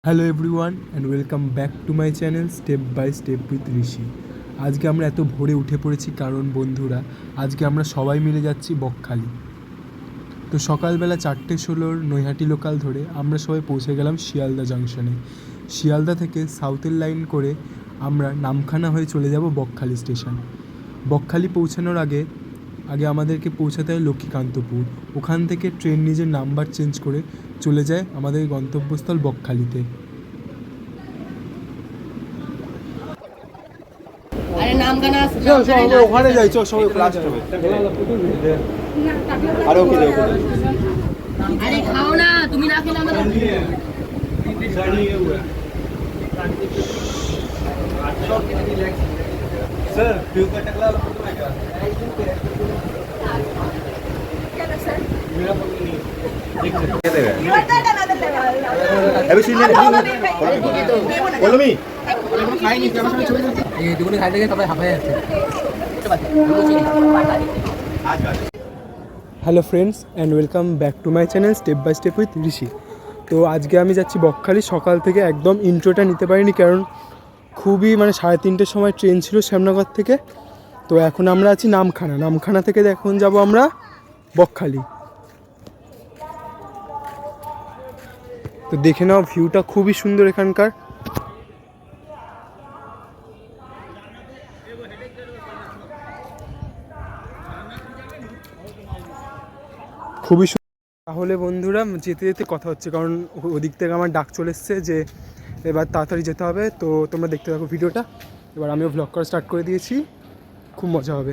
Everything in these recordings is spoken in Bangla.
Hello everyone and welcome back to my channel step by step with Rishi. আজকে আমরা এত ভোরে উঠে পড়েছি কারণ বন্ধুরা আজকে আমরা সবাই মিলে যাচ্ছি বকখালি। তো সকালবেলা 4:16 নৈহাটি লোকাল ধরে আমরা সবাই পৌঁছে গেলাম শিয়ালদা জাংশনে। শিয়ালদা থেকে সাউথের লাইন করে আমরা নামখানা হয়ে চলে যাব বকখালি স্টেশন। বকখালি পৌঁছানোর আগে আমাদেরকে পৌঁছাতে হয় লক্ষ্মীকান্তপুর। ওখান থেকে ট্রেন নিজের নাম্বার চেঞ্জ করে চলে যায় আমাদের গন্তব্যস্থল বকখালিতে। ওখানে যাই চল সবাই ক্লাস হবে আর ওকে যাও আরে খাও না তুমি না খেলে আমাদের স্যার ফিউ का टकला वाला फोटो है क्या सर मेरा फोटो नहीं देख सकते हैं अभी सुन ले बोलो मी खाई नहीं कैमरा में छोड़ दो ये दुगने खाई देंगे तब हाफे जाते hello friends and welcome back to my channel step by step with Rishi. তো আজকে আমি যাচ্ছি বকখালি। সকাল থেকে একদম ইন্ট্রোটা নিতে পারিনি কারণ খুবই 3:30টার সময় ট্রেন ছিল শ্যামনগর থেকে। তো এখন আমরা আছি নামখানা থেকে এখন যাব আমরা বকখালি। তো দেখে নাও ভিউটা খুবই সুন্দর এখানকার। খুবই তাহলে বন্ধুরা যেতে যেতে কথা হচ্ছে কারণ ওদিক থেকে আমার ডাক চলে এসছে যে এবার তাড়াতাড়ি যেতে হবে। তো তোমরা দেখতে থাকো ভিডিওটা। এবার আমিও ভ্লগ করা স্টার্ট করে দিয়েছি, খুব মজা হবে।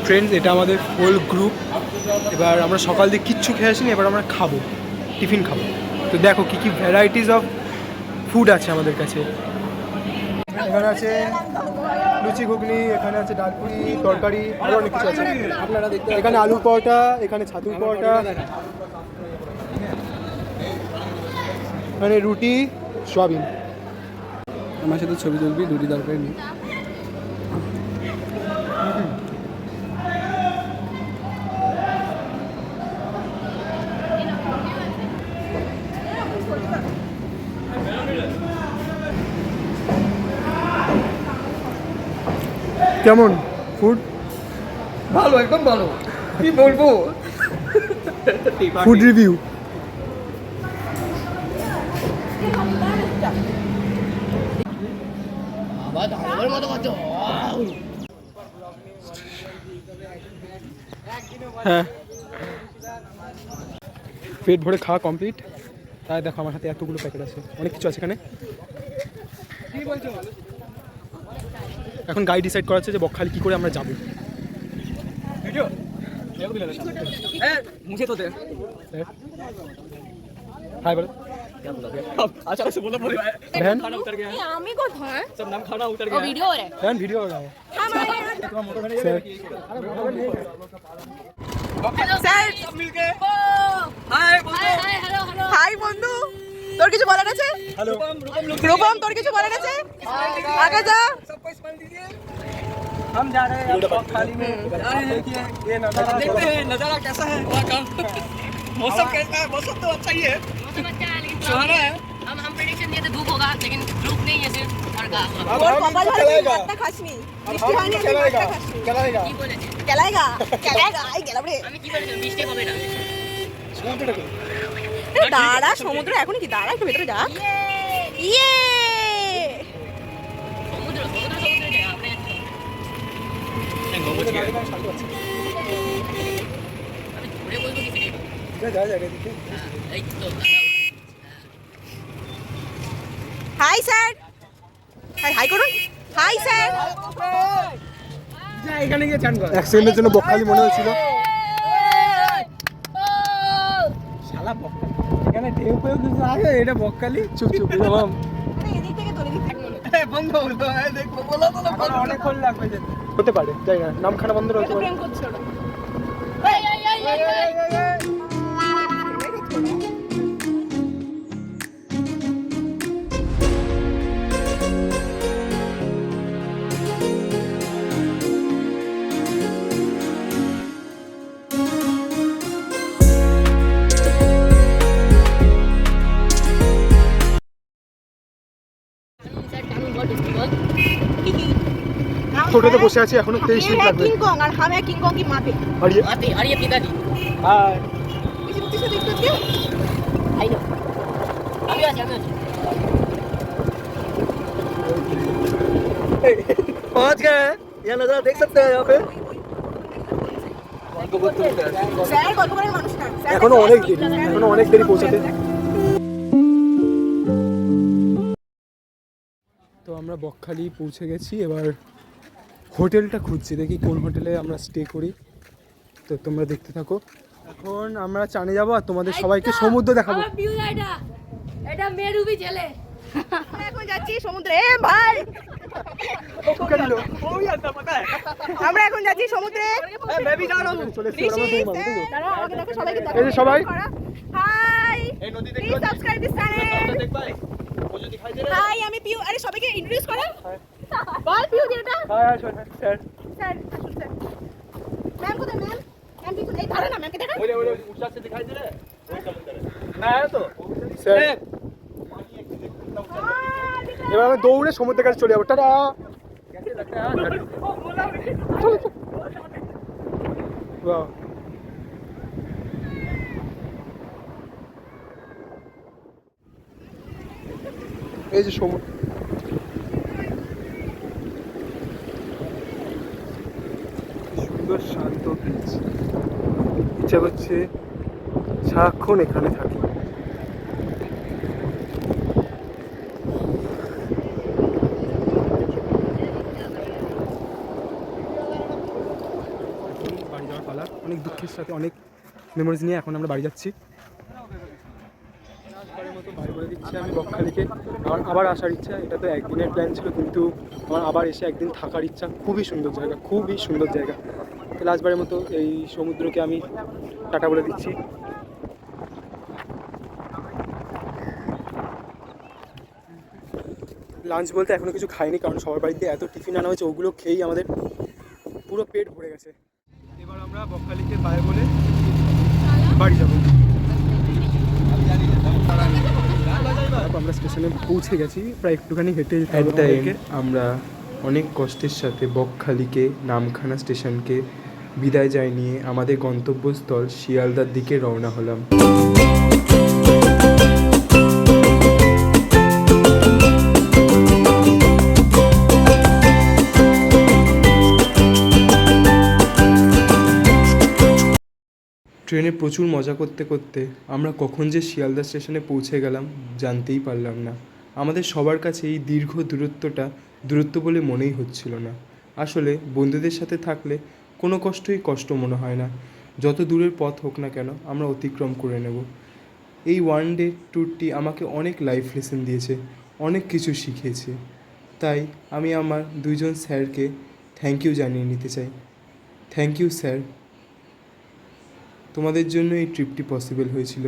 ফ্রেন্ডস, এটা আমাদের হোল গ্রুপ। এবার আমরা সকাল দিয়ে কিচ্ছু খেয়ে আসিনি, এবার আমরা টিফিন খাবো। তো দেখো কী কী ভ্যারাইটিস অফ ফুড আছে আমাদের কাছে। এখানে আছে লুচি ঘুগনি, এখানে আছে ডালপুরি তরকারি, আরও অনেক কিছু আছে। আপনারা দেখতে এখানে আলুর পরোটা, এখানে ছাতুর পরোটা, এখানে রুটি সয়াবিন। আমার সাথে ছবি তুলবি দুটি দরকার নেই। কেমন ফুড? ভালো, একদম ভালো। কি বলবো, ফুড রিভিউ। হ্যাঁ, পেট ভরে খাওয়া কমপ্লিট। তাই দেখো আমার হাতে এতগুলো প্যাকেট আছে, অনেক কিছু আছে এখানে। এখন গাইড ডিসাইড করা হচ্ছে যে বকখালি কী করে আমরা যাবো। मुझे तो दे হাই বলো। अच्छा से बोला बोले बहन खाना उतर गया আমি কোথায় सब नाम खाना उतर ও गया ভিডিও রে बहन वीडियो हो रहा है सर। স্যার सब मिलके hi hi hi hello hello hi বন্ধু, তোর কিছু বলার আছে? हेलो রূপম, তোর কিছু বলার আছে? আগে যা। सबको स्माइल दीजिए। हम जा रहे हैं बकखाली में। देखिए ये नजारा, देखते हैं नजारा कैसा है वहाँ का। मौसम कैसा है? मौसम तो अच्छा ही है, मौसम अच्छा है लेकिन सुहाना है। हम प्रेडिक्शन दिए थे धूप होगा लेकिन धूप नहीं है सिर्फ और घास होगा তোর কপাল ভালো, তুই ভাতটা খাসনি। বৃষ্টি হয়নি, তুই ভাতটা খাসনি। কি বলেছে কেলাইগা কেলাইগা, আই গেলাম রে। আমি কি বলেছি মিষ্টি হবে না এ দাঁড়া, সমুদ্র এখন কি? দাঁড়া একটু ভেতরে যা। ইয়ে সমুদ্র জায়গা আমরা আমি ঘুরে বলবো কি ফিরে এই তো হাই স্যার, হাই হাই করুন। Hi sir. যা এখানে গিয়ে চান কর। এক সেকেন্ডের জন্য বকখালি মনে হয়েছিল। শালা বকখালি, এখানে ঢেউ পেউ কিছু আছে? এটা বকখালি। চুপ চুপ এরকম এদিক থেকে তোর এদিক থেকে। বন্ধ হলো, দেখো বলা তো অনেকক্ষণ লাগবে যেতে। হতে পারে, যাই না, নামখানা বন্ধ হতে পারে। প্রেম করছে ওরা। এই এই এই টোটোতে বসে আছি এখনো 23 মিনিট লাগবে किंग कॉन्ग और हम है किंग कॉन्ग की माँ पे আর ये आते और ये पिताजी हाय इसी मुझे से देखते क्या आई नो अभी आ जाना पहुंच गए हैं यहाँ नजारा देख सकते हैं यहाँ पे স্যার গল্প করার মানুষ না স্যার এখনো অনেক দেরি পৌঁছাতে তো আমরা বকখালি পৌঁছে গেছি এবার হোটেলটা খুঁজছি দেখি কোন হোটেলে আমরা স্টে করি তো তোমরা দেখতে থাকো এখন আমরা চানে যাবো আর তোমাদের সবাইকে সমুদ্র দেখাবো আমার ভিউ এটা এটা মেরুবি জেলে আমরা এখন যাচ্ছি সমুদ্রে এ ভাই আমরা এখন যাচ্ছি সমুদ্রে চলে এসেছি আমরা দুই মানুষ, তাই তো? দাঁড়াও আমাকে দেখো সবাইকে এই যে সবাই। High please subscribe this channel high আমি পিউ আরে সবাইকে ইন্ট্রোডিউস করো বল পিউ যেটা হাই স্যার স্যার আসুন স্যার ম্যাম কোথায় ম্যাম ম্যাম কি এই ধরে না ম্যামকে দেখা স্যার এবার আমরা দৌড়ে সমুদ্রের কাছে চলে যাবো টাটা বাহ এই যে সমুদ্র সুন্দর শান্ত বিচ ইচ্ছা করছে সারাক্ষণ এখানে থাকি বাড়ি যাওয়ার পালা অনেক দুঃখের সাথে অনেক মেমোরিজ নিয়ে এখন আমরা বাড়ি যাচ্ছি মতো বাড়ি বলে দিচ্ছি আমি বকখালিকে আমার আবার আসার ইচ্ছা এটা তো একদিনের প্ল্যান ছিল কিন্তু আমার আবার এসে একদিন থাকার ইচ্ছা খুবই সুন্দর জায়গা খুবই সুন্দর জায়গা তো লাস্টবারের মতো এই সমুদ্রকে আমি টাটা বলে দিচ্ছি লাঞ্চ বলতে এখনও কিছু খাইনি কারণ সবার বাড়িতে এত টিফিন আনা হয়েছে ওগুলো খেয়েই আমাদের পুরো পেট ভরে গেছে এবার আমরা বকখালিকে বাই বলে বাড়ি যাবো আমরা স্টেশনে পৌঁছে গেছি প্রায় একটুখানি হেঁটে আমরা অনেক কষ্টের সাথে বকখালিকে নামখানা স্টেশনকে বিদায় জানিয়ে আমাদের গন্তব্যস্থল শিয়ালদার দিকে রওনা হলাম ট্রেনে প্রচুর মজা করতে করতে আমরা কখন যে শিয়ালদা স্টেশনে পৌঁছে গেলাম জানতেই পারলাম না আমাদের সবার কাছে এই দীর্ঘ দূরত্ব বলে মনেই হচ্ছিল না আসলে বন্ধুদের সাথে থাকলে কোনো কষ্টই কষ্ট মনে হয় না যত দূরের পথ হোক না কেন আমরা অতিক্রম করে নেব এই ওয়ান ডে ট্যুরটি আমাকে অনেক লাইফ লেসন দিয়েছে অনেক কিছু শিখিয়েছে তাই আমি আমার দুইজন স্যারকে থ্যাংক ইউ জানিয়ে নিতে চাই থ্যাংক ইউ স্যার তোমাদের জন্য এই ট্রিপটি পসিবল হয়েছিল